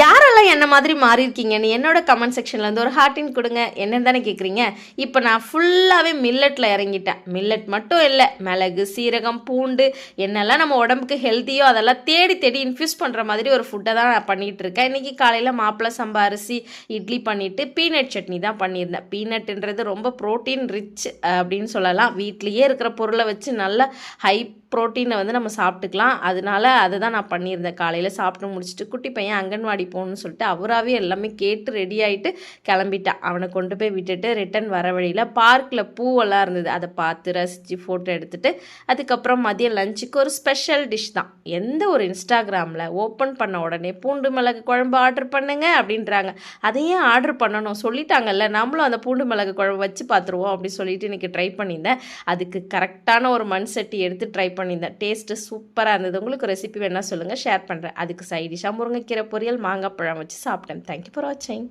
யாரெல்லாம் என்ன மாதிரி மாறியிருக்கீங்கன்னு என்னோட கமெண்ட் செக்ஷனில் வந்து ஒரு ஹார்ட்டின் கொடுங்க. என்னன்னு தானே கேட்குறீங்க. இப்போ நான் ஃபுல்லாகவே மில்லட்டில் இறங்கிட்டேன். மில்லட் மட்டும் இல்லை, மிளகு, சீரகம், பூண்டு என்னெல்லாம் நம்ம உடம்புக்கு ஹெல்த்தியோ அதெல்லாம் தேடி தேடி இன்ஃப்யூஸ் பண்ணுற மாதிரி ஒரு ஃபுட்டை தான் நான் பண்ணிகிட்டு இருக்கேன். இன்றைக்கி காலையில் மாப்பிள்ளை சம்பா அரிசி இட்லி பண்ணிவிட்டு பீனட் சட்னி தான் பண்ணியிருந்தேன். பீனட்டுன்றது ரொம்ப ப்ரோட்டீன் ரிச் அப்படின்னு சொல்லலாம். வீட்லேயே இருக்கிற பொருளை வச்சு நல்லா ஹை ப்ரோட்டீனை வந்து நம்ம சாப்பிட்டுக்கலாம். அதனால அதை தான் நான் பண்ணியிருந்தேன். காலையில் சாப்பிட்டு முடிச்சுட்டு குட்டி பையன் அங்கன்வாடி போகணுன்னு சொல்லிட்டு அவராகவே எல்லாமே கேட்டு ரெடி ஆகிட்டு கிளம்பிட்டான். அவனை கொண்டு போய் விட்டுட்டு ரிட்டன் வர வழியில் பார்க்கில் பூவெல்லாம் இருந்தது. அதை பார்த்து ரசித்து ஃபோட்டோ எடுத்துகிட்டு அதுக்கப்புறம் மதியம் லஞ்சுக்கு ஒரு ஸ்பெஷல் டிஷ் தான். எந்த ஒரு இன்ஸ்டாகிராமில் ஓப்பன் பண்ண உடனே பூண்டு மிளகு குழம்பு ஆர்டர் பண்ணுங்க அப்படின்றாங்க. அதையே ஆர்டர் பண்ணணும் சொல்லிட்டாங்கல்ல, நம்மளும் அந்த பூண்டு மிளகு குழம்பு வச்சு பார்த்துருவோம் அப்படின்னு சொல்லிட்டு இன்றைக்கி ட்ரை பண்ணியிருந்தேன். அதுக்கு கரெக்டான ஒரு மண் சட்டி எடுத்து ட்ரை பண்ணியிருந்தேன். டேஸ்ட்டு சூப்பராக இருந்தது. உங்களுக்கு ரெசிபி வேணால் சொல்லுங்கள், ஷேர் பண்ணுறேன். அதுக்கு சைடிஷாக முருங்கைக்கீரை பொரியல், மாங்காய் பழம் வச்சு சாப்பிட்டேன். தேங்க்யூ ஃபார் வாட்சிங்.